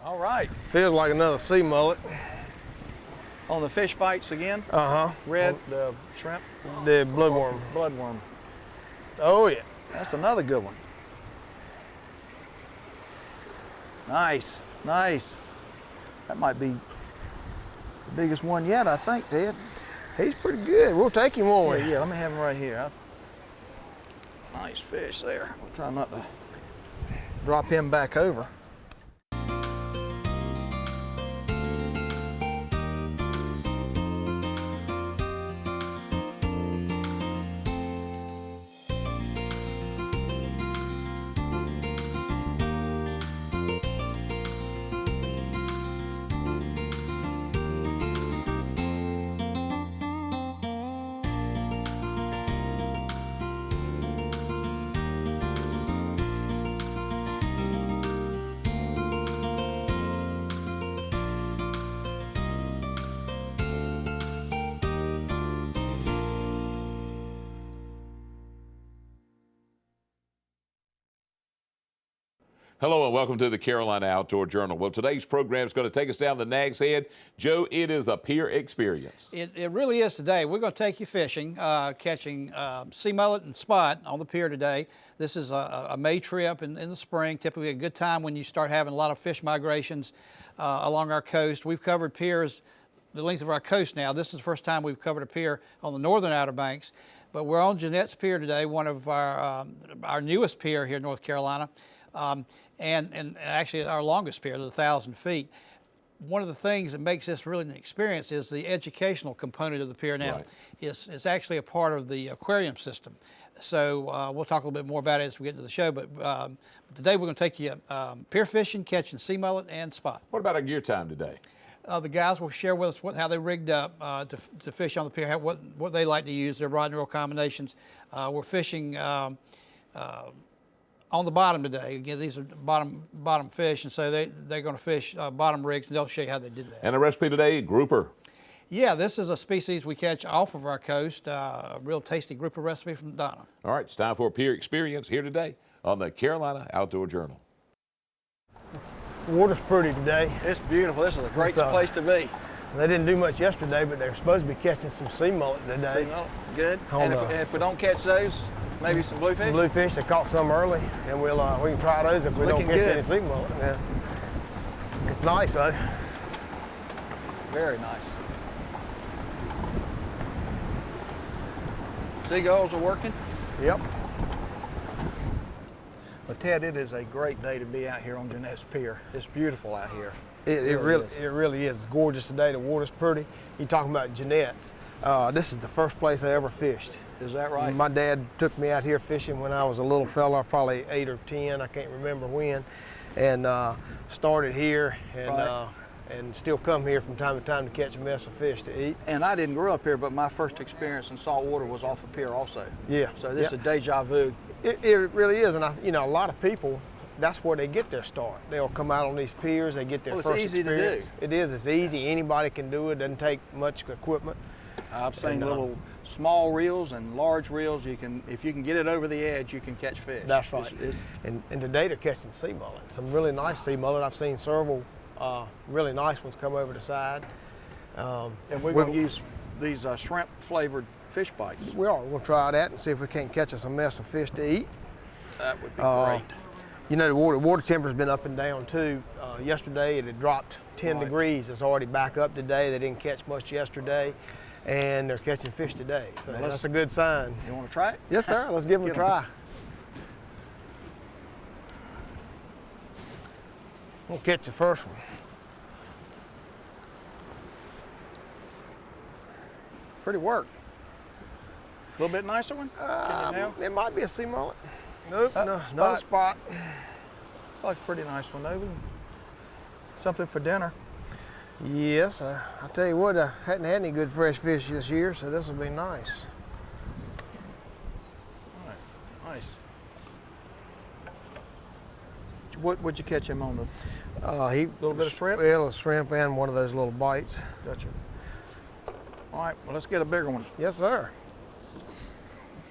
All right. Feels like another sea mullet. On the fish bites again? Uh-huh. Red, the shrimp? The bloodworm. Bloodworm. Oh, yeah. That's another good one. Nice, nice. That might be the biggest one yet, I think, Ted. He's pretty good. We'll take him on. Yeah, let me have him right here. Nice fish there. We'll try not to drop him back over. Hello and welcome to the Carolina Outdoor Journal. Well, today's program is going to take us down the Nag's Head. Joe, it is a Pier experience. It really is today. We're going to take you fishing, catching sea mullet and spot on the pier today. This is a May trip in the spring, typically a good time when you start having a lot of fish migrations along our coast. We've covered piers the length of our coast now. This is the first time we've covered a pier on the northern Outer Banks, but we're on Jennette's Pier today, one of our newest pier here in North Carolina. And actually our longest pier, 1,000 feet. One of the things that makes this really an experience is the educational component of the pier now. Right. It's actually a part of the aquarium system. So we'll talk a little bit more about it as we get into the show, but today we're going to take you pier fishing, catching sea mullet and spot. What about our gear time today? The guys will share with us how they rigged up to fish on the pier, what they like to use, their rod and reel combinations. We're fishing on the bottom today. Again, these are bottom fish, and so they're going to fish bottom rigs, and they'll show you how they did that. And the recipe today, grouper. Yeah, this is a species we catch off of our coast, a real tasty grouper recipe from Donna. All right, it's time for a Pier experience here today on the Carolina Outdoor Journal. Water's pretty today. It's beautiful. This is a great place to be. They didn't do much yesterday, but they're supposed to be catching some sea mullet today. Sea mullet, good. And if we don't catch those, maybe some bluefish? Bluefish, they caught some early, and we can try those if we don't catch any sea mullet. Yeah. It's nice though. Very nice. Seagulls are working? Yep. Well, Ted, it is a great day to be out here on Jennette's Pier. It's beautiful out here. It really is. It's gorgeous today. The water's pretty. You're talking about Jennette's. This is the first place I ever fished. Is that right? My dad took me out here fishing when I was a little fella, probably 8 or 10, I can't remember when, and started here and still come here from time to time to catch a mess of fish to eat. And I didn't grow up here, but my first experience in salt water was off a pier also. Yeah. So this is a deja vu. It really is, and a lot of people, that's where they get their start. They'll come out on these piers, they get their first experience. It's easy to do. It is, it's easy. Anybody can do it, doesn't take much equipment. I've seen little small reels and large reels. If you can get it over the edge, you can catch fish. That's right. And today they're catching sea mullet. Some really nice sea mullet. I've seen several really nice ones come over the side. And we're going to use these shrimp flavored fish bites. We are. We'll try that and see if we can't catch us a mess of fish to eat. That would be great. You know, the water temperature's been up and down too. Yesterday it had dropped 10 degrees. It's already back up today. They didn't catch much yesterday, and they're catching fish today. So that's a good sign. You want to try it? Yes, sir. Let's give them a try. We'll catch the first one. Pretty work. A little bit nicer one? It might be a sea mullet. Nope, no, spot. not a spot. It's like a pretty nice one though. Something for dinner. Yes, I tell you what, I hadn't had any good fresh fish this year, so this will be nice. All right, nice. What'd you catch him on the? A little bit of shrimp? Well, a shrimp and one of those little bites. Gotcha. All right, well, let's get a bigger one. Yes, sir.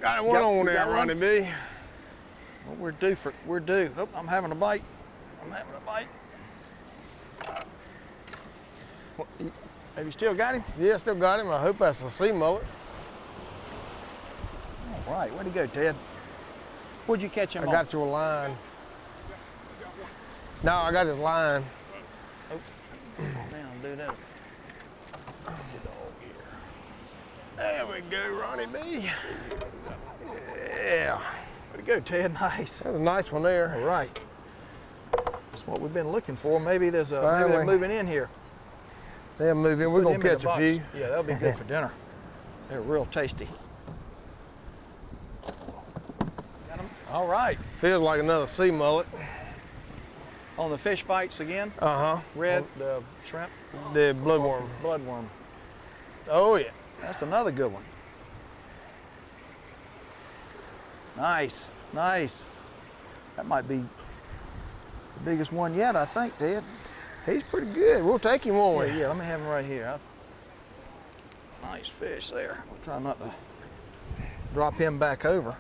Got one on there, Ronnie B. Well, we're due. Oh, I'm having a bite. Have you still got him? Yeah, still got him. I hope that's a sea mullet. All right, where'd he go, Ted? Where'd you catch him I on? got your line. No, I got his line. Man, I'll do that. There we go, Ronnie B. Yeah. Where'd he go, Ted? Nice. That's a nice one there. All right. That's what we've been looking for. Maybe there's maybe Finally. they're moving in here. They'll move in. We're Put gonna him in the catch a box. few. Yeah, that'll be good for dinner. They're real tasty. Got 'em? All right. Feels like another sea mullet. On the fish bites again. Uh-huh. Red, the shrimp, The bloodworm. bloodworm. Oh yeah. That's another good one. Nice, nice. That might be the biggest one yet, I think, Ted. He's pretty good. We'll take him, won't we? Yeah, let me have him right here. Nice fish there. We'll try not to drop him back over.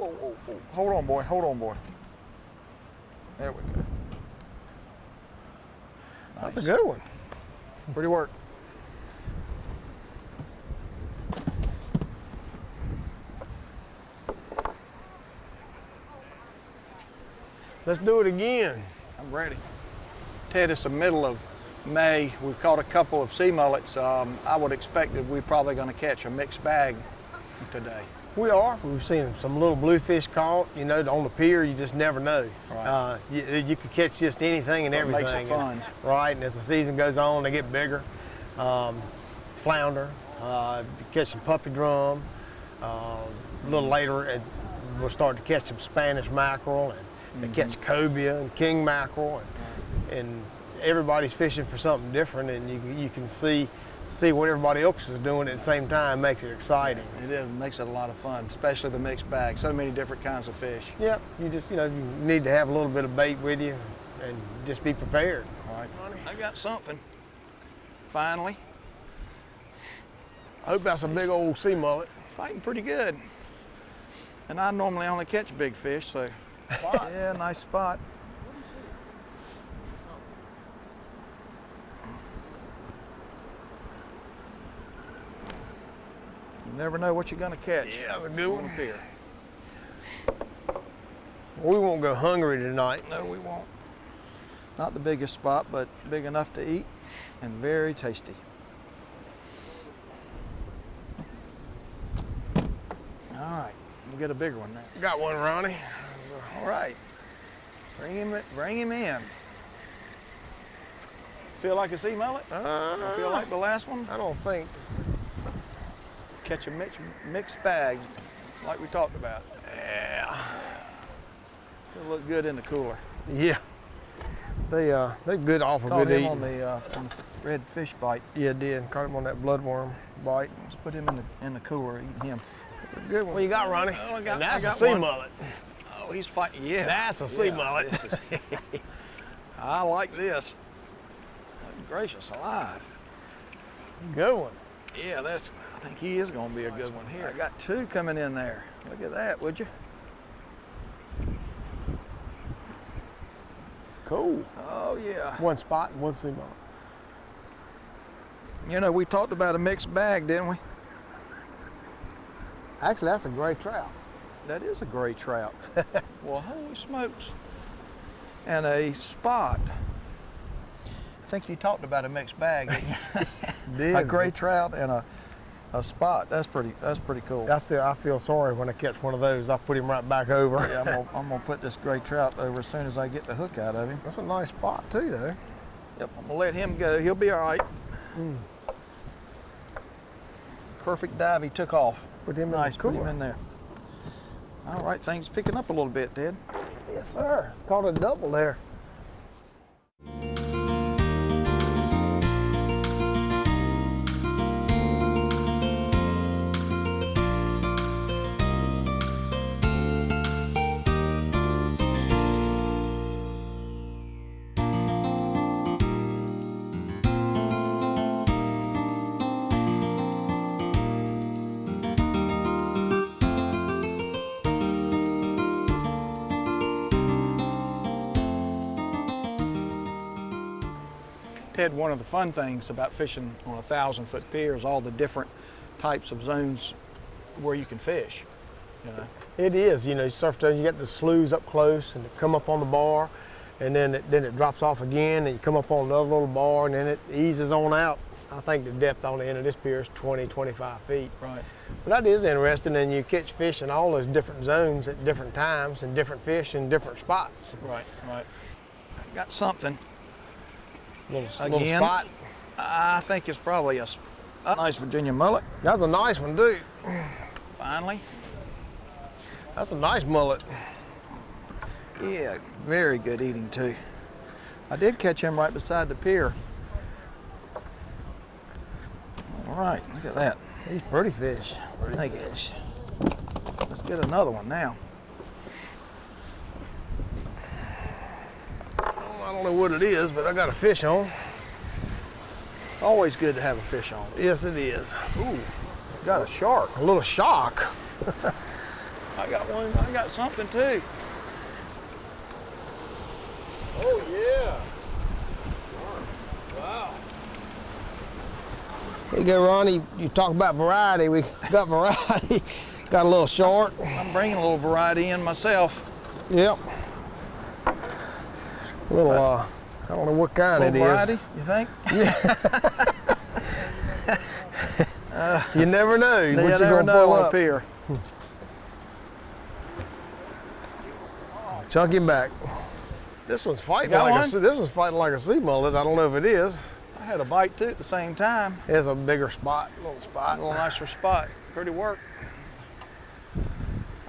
Oh. Hold on, boy. Hold on, boy. There we go. That's a good one. Pretty work. Let's do it again. I'm ready. Ted, it's the middle of May. We've caught a couple of sea mullets. I would expect that we're probably going to catch a mixed bag today. We are. We've seen some little bluefish caught. You know, on the pier, you just never know. Right. You could catch just anything and What everything. makes it fun. Right, and as the season goes on, they get bigger. Flounder, catch some puppy drum. A little later, we'll start to catch some Spanish mackerel and catch cobia and king mackerel. And everybody's fishing for something different, and you can see what everybody else is doing at the same time. Makes it exciting. It is. It makes it a lot of fun, especially the mixed bag. So many different kinds of fish. Yep, you just, you need to have a little bit of bait with you and just be prepared. All right. I got something. Finally. I hope that's a big old sea mullet. It's fighting pretty good. And I normally only catch big fish, so. Yeah, nice spot. You never know what you're going to catch. Yeah, that's a good one. On the pier. We won't go hungry tonight. No, we won't. Not the biggest spot, but big enough to eat and very tasty. All right, we'll get a bigger one now. Got one, Ronnie. All right, bring him in. Feel like a sea mullet? Feel like the last one? I don't think. Catch a mixed bag, like we talked about. Yeah. It'll look good in the cooler. Yeah. They're good, awful Caught good him eating. on the red fish bite. Yeah, did. Caught him on that bloodworm bite. Let's put him in the cooler, eating him. Good one. What you got, Ronnie? Oh, That's I a got sea one. mullet. Oh, he's fighting. Yeah, That's a sea mullet. This is, I like this. Good gracious alive. Good one. Yeah, I think he is going to be a good one here. I got two coming in there. Look at that, would you? Cool. Oh, yeah. One spot and one sea mullet. You know, we talked about a mixed bag, didn't we? Actually, that's a gray trout. That is a gray trout. Well, holy smokes. And a spot. I think you talked about a mixed bag, didn't you? Did. A gray trout and a spot. That's pretty cool. That's it. I feel sorry when I catch one of those. I put him right back over. Yeah, I'm gonna put this gray trout over as soon as I get the hook out of him. That's a nice spot too, though. Yep, I'm gonna let him go. He'll be all right. Perfect dive. He took off. Put him Nice. in the Put him cooler. in there. All right, things picking up a little bit, Ted. Yes, sir. Caught a double there. Ted, one of the fun things about fishing on a 1,000-foot pier is all the different types of zones where you can fish. You know? It is, you know, you surf down, you get the sloughs up close and it come up on the bar, and then it drops off again, and you come up on another little bar, and then it eases on out. I think the depth on the end of this pier is 20, 25 feet. Right. But that is interesting, and you catch fish in all those different zones at different times, and different fish in different spots. Right, right. Got something. Little Again, spot. I think it's probably a nice Virginia mullet. That's a nice one, dude. Finally. That's a nice mullet. Yeah, very good eating too. I did catch him right beside the pier. All right, look at that. He's pretty fish. Pretty fish. Let's get another one now. I don't know what it is, but I got a fish on. Always good to have a fish on. Yes, it is. Ooh, got a shark. A little shark. I got one. I got something too. Oh, yeah. Wow. Here you go, Ronnie. You talk about variety. We got variety. Got a little shark. I'm bringing a little variety in myself. Yep. A little, I don't know what kind it Variety, is. you think? You never know You what you're never going to know pull on a up. pier. Chunk him back. This one's fighting Got like one? this one's fighting like a sea mullet. I don't know if it is. I had a bite too at the same time. It's a bigger spot, little A spot. little nicer spot. Pretty work.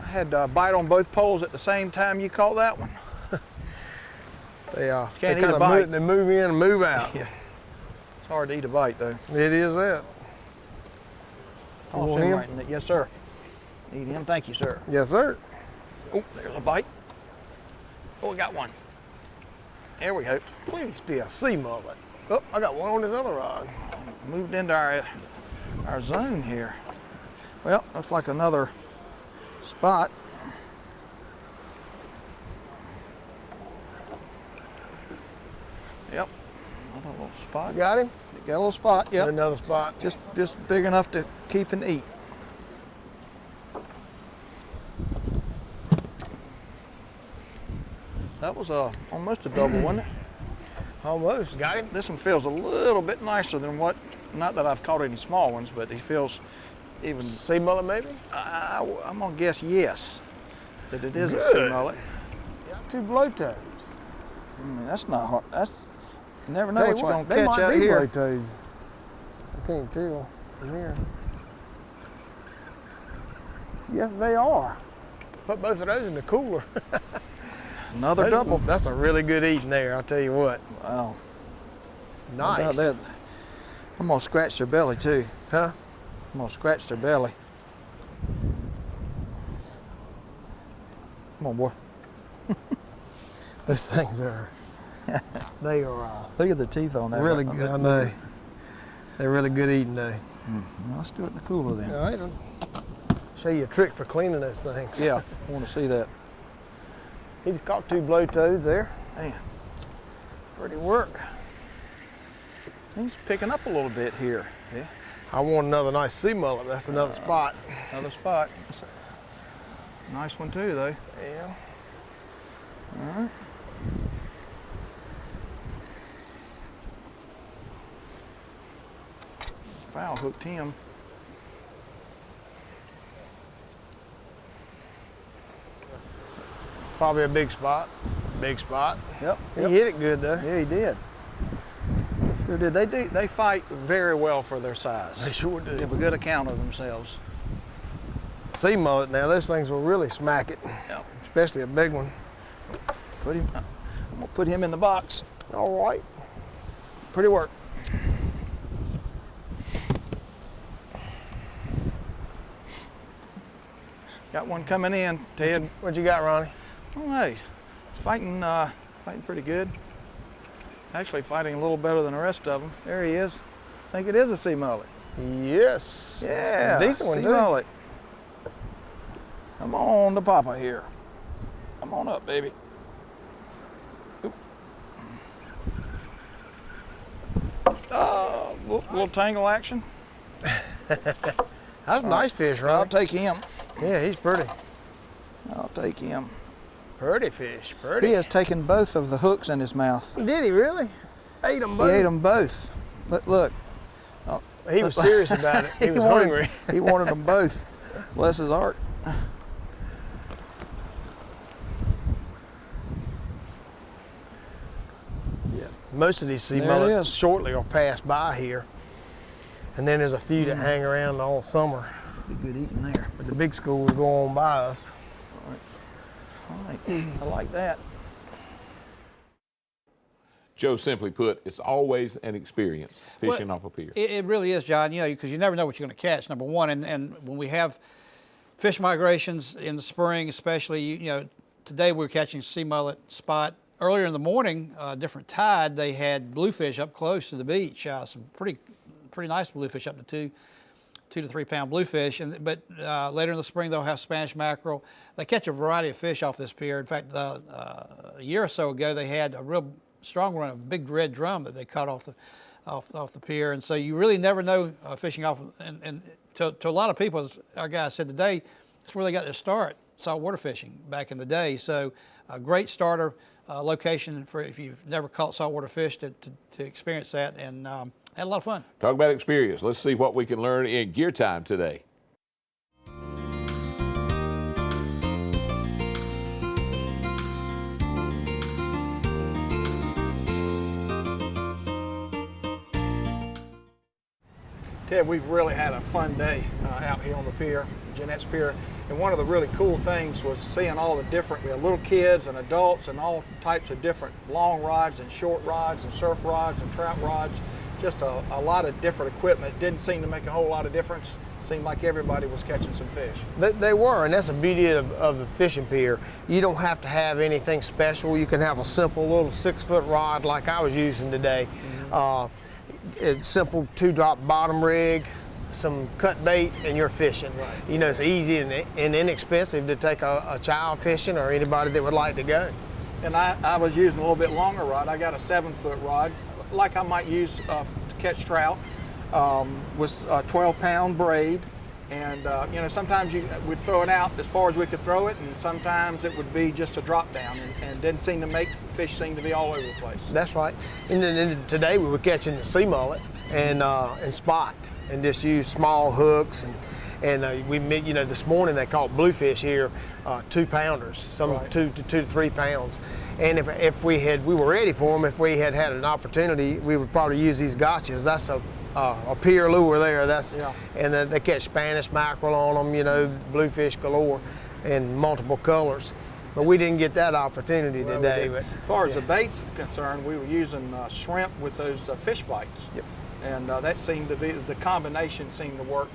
I had a bite on both poles at the same time you caught that one. They Can't eat kind a of bite. move, they move in and move out. Yeah. It's hard to eat a bite though. It is that. Toss want him him? right in it. Yes, sir. Eat him. Thank you, sir. Yes, sir. Oh, there's a bite. Oh, I got one. There we go. Please be a sea mullet. Oh, I got one on this other rod. Moved into our zone here. Well, looks like another spot. Yep, another little spot. You got him? Got a little spot. Yep. Another spot. Just big enough to keep and eat. That was almost a double, wasn't it? Almost. Got him? This one feels a little bit nicer than what, not that I've caught any small ones, but he feels even, Sea mullet, maybe? I'm gonna guess yes, that it is a Good. sea mullet. Got two blowtoes. I mean, that's not hard, you never know Tell what you you're gonna they catch might out be here. blowtoes. I can't tell from here. Yes, they are. Put both of those in the cooler. Another double. That's a really good eating there, I'll tell you what. Wow. Nice. How about that? I'm gonna scratch their belly too. Huh? I'm gonna scratch their belly. Come on, boy. Those things are, they are Look at the teeth on that. really good. I know. They're really good eating though. Well, let's do it in the cooler then. All right. I'll show you a trick for cleaning those things. Yeah, I want to see that. He just caught two blowtoes there. Man, Pretty work. he's picking up a little bit here. Yeah, I want another nice sea mullet. That's another spot. another spot. That's a nice one too, though. Yeah. All right. Foul hooked him. Probably a big spot. Big spot. Yep. He hit it good though. Yeah, he did. Sure did. They fight very well for their size. They sure do. Give a good account of themselves. Sea mullet now, those things will really smack it. Yep. Especially a big one. I'm gonna put him in the box. All right. Pretty work. Got one coming in, Ted. What you got, Ronnie? All right. It's fighting pretty good. Actually fighting a little better than the rest of them. There he is. I think it is a sea mullet. Yes. Yeah, Decent one sea too. mullet. Come on to Papa here. Come on up, baby. Oop. Little tangle action. That's a nice fish, right? I'll take him. Yeah, he's pretty. I'll take him. Pretty fish, pretty. He has taken both of the hooks in his mouth. Did he really? Ate them both? He ate them both. Look. Oh, he was serious about it. He was hungry. He wanted them both. Bless his heart. Yeah. Most of these sea There it mullets is. shortly will pass by here. And then there's a few that hang around all summer. Be good eating there. But the big schools go on by us. All right. I like that. Joe, simply put, it's always an experience fishing off a pier. It really is, John, you know, because you never know what you're going to catch, number one. And when we have fish migrations in the spring, especially, you know, today we're catching sea mullet, spot. Earlier in the morning, different tide, they had bluefish up close to the beach. Some pretty nice bluefish, up to 2 to 3 pound bluefish. But later in the spring, they'll have Spanish mackerel. They catch a variety of fish off this pier. In fact, a year or so ago, they had a real strong run of big red drum that they caught off the pier. And so you really never know fishing off. And to a lot of people, as our guy said today, it's where they got their start, saltwater fishing back in the day. So a great starter location for if you've never caught saltwater fish to experience that, and had a lot of fun. Talk about experience. Let's see what we can learn in Gear Time today. Ted, we've really had a fun day out here on the pier, Jennette's Pier. And one of the really cool things was seeing all the different, we had little kids and adults and all types of different long rods and short rods and surf rods and trout rods. Just a lot of different equipment. It didn't seem to make a whole lot of difference. Seemed like everybody was catching some fish. They were, and that's the beauty of the fishing pier. You don't have to have anything special. You can have a simple little 6-foot rod like I was using today. It's simple 2-drop bottom rig, some cut bait, and you're fishing. Right. You know, it's easy and inexpensive to take a child fishing or anybody that would like to go. And I was using a little bit longer rod. I got a 7-foot rod, like I might use to catch trout, with a 12-pound braid. And you know, sometimes we'd throw it out as far as we could throw it, and sometimes it would be just a drop down, and didn't seem to make fish seem to be all over the place. That's right. And then today we were catching the sea mullet and spot, and just use small hooks, and we, you know, this morning they caught bluefish here, 2-pounders, some Right. 2 to 3 pounds. And if we were ready for them, if we had an opportunity, we would probably use these gotchas. That's a pier lure there. Yeah. And then they catch Spanish mackerel on them, you know, bluefish galore in multiple colors. But we didn't get that opportunity Well, today. as far as the bait's concerned, we were using shrimp with those fish bites. Yep. And that seemed to be, the combination seemed to work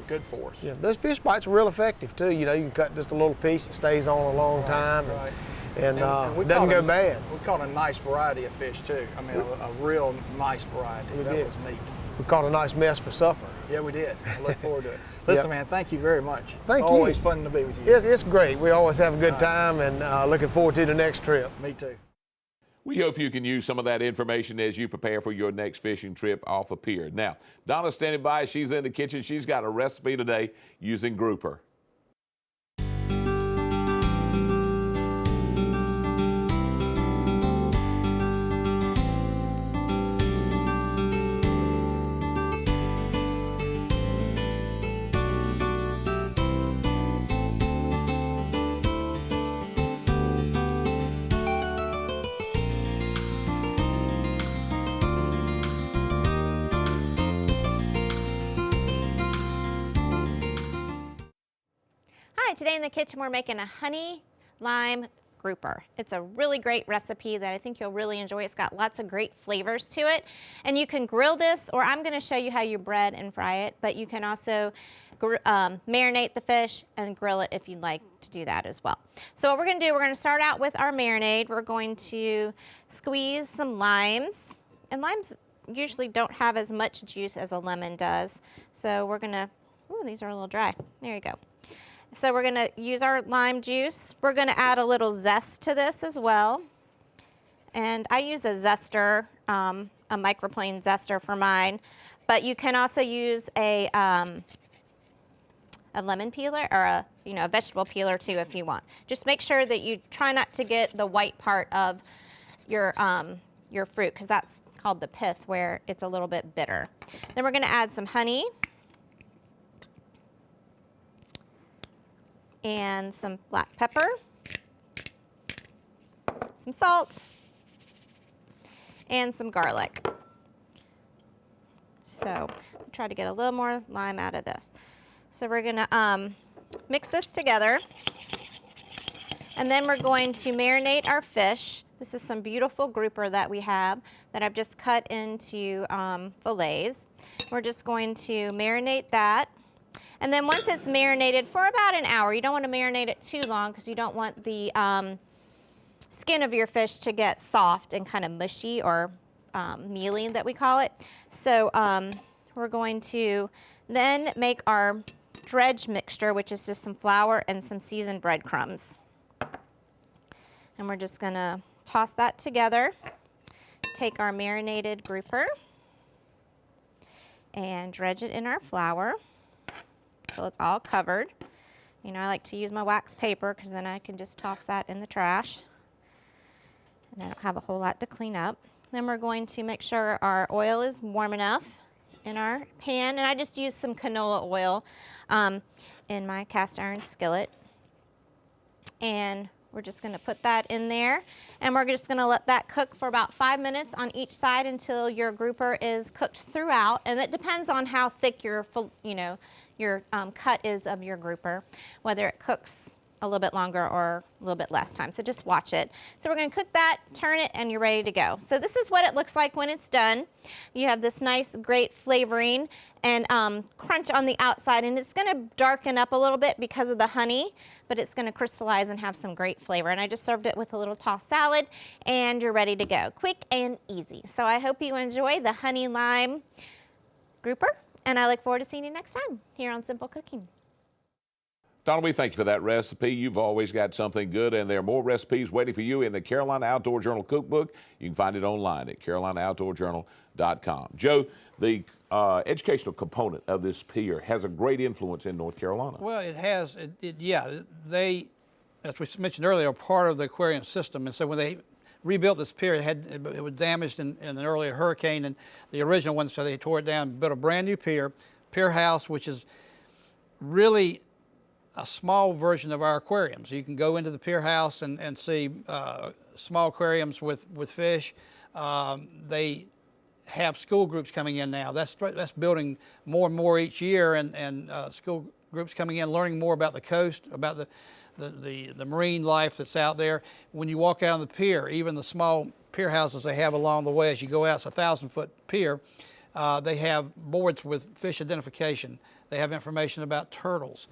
good for us. Yeah, those fish bites are real effective too. You know, you can cut just a little piece, it stays on a long time, Right. and we it doesn't caught go bad. We caught a nice variety of fish too. I mean, a real nice variety. We That did. was neat. We caught a nice mess for supper. Yeah, we did. I look forward to it. Listen, man, thank you very much. Thank it's you. always fun to be with you. It's great. We always have a good time, and looking forward to the next trip. Me too. We hope you can use some of that information as you prepare for your next fishing trip off a pier. Now, Donna's standing by. She's in the kitchen. She's got a recipe today using grouper. Hi, today in the kitchen we're making a honey lime grouper. It's a really great recipe that I think you'll really enjoy. It's got lots of great flavors to it. And you can grill this, or I'm going to show you how you bread and fry it, but you can also marinate the fish and grill it if you'd like to do that as well. So what we're going to do, we're going to start out with our marinade. We're going to squeeze some limes, and limes usually don't have as much juice as a lemon does. So we're going to, ooh, these are a little dry. There you go. So we're going to use our lime juice. We're going to add a little zest to this as well. And I use a zester, a a microplane zester for mine. But you can also use a lemon peeler or a vegetable peeler too if you want. Just make sure that you try not to get the white part of your fruit, because that's called the pith, where it's a little bit bitter. Then we're going to add some honey and some black pepper, some salt, and some garlic. So try to get a little more lime out of this. So we're going to mix this together, and then we're going to marinate our fish. This is some beautiful grouper that we have that I've just cut into fillets. We're just going to marinate that. And then once it's marinated for about an hour, you don't want to marinate it too long because you don't want the skin of your fish to get soft and kind of mushy, or mealy that we call it. So we're going to then make our dredge mixture, which is just some flour and some seasoned breadcrumbs. And we're just going to toss that together. Take our marinated grouper and dredge it in our flour so it's all covered. I like to use my wax paper because then I can just toss that in the trash. And I don't have a whole lot to clean up. Then we're going to make sure our oil is warm enough in our pan. And I just use some canola oil in my cast iron skillet. And we're just going to put that in there, and we're just going to let that cook for about 5 minutes on each side until your grouper is cooked throughout. And it depends on how thick your cut is of your grouper, whether it cooks a little bit longer or a little bit less time. So just watch it. So we're going to cook that, turn it, and you're ready to go. So this is what it looks like when it's done. You have this nice, great flavoring and crunch on the outside, and it's going to darken up a little bit because of the honey, but it's going to crystallize and have some great flavor. And I just served it with a little tossed salad, and you're ready to go. Quick and easy. So I hope you enjoy the honey lime grouper, and I look forward to seeing you next time here on Simple Cooking. Donna, we thank you for that recipe. You've always got something good, and there are more recipes waiting for you in the Carolina Outdoor Journal Cookbook. You can find it online at carolinaaoutdoorjournal.com. Joe, the educational component of this pier has a great influence in North Carolina. Well, it has. They, as we mentioned earlier, are part of the aquarium system, and so when they rebuilt this pier, it was damaged in an earlier hurricane, and the original one, so they tore it down and built a brand new pier house, which is really a small version of our aquariums. You can go into the pier house and see small aquariums with fish. They have school groups coming in now. That's building more and more each year, and school groups coming in, learning more about the coast, about the marine life that's out there. When you walk out on the pier, even the small pier houses they have along the way, as you go out, it's a 1,000-foot pier. They have boards with fish identification. They have information about turtles,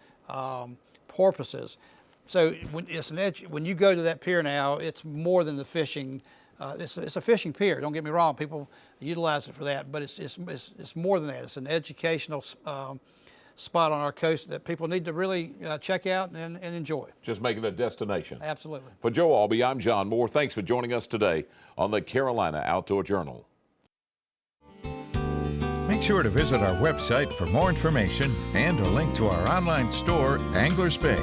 porpoises. So when you go to that pier now, it's more than the fishing. It's a fishing pier. Don't get me wrong; people utilize it for that, but it's more than that. It's an educational spot on our coast that people need to really check out and enjoy. Just make it a destination. Absolutely. For Joe Albee, I'm John Moore. Thanks for joining us today on the Carolina Outdoor Journal. Make sure to visit our website for more information and a link to our online store, Anglers Bay.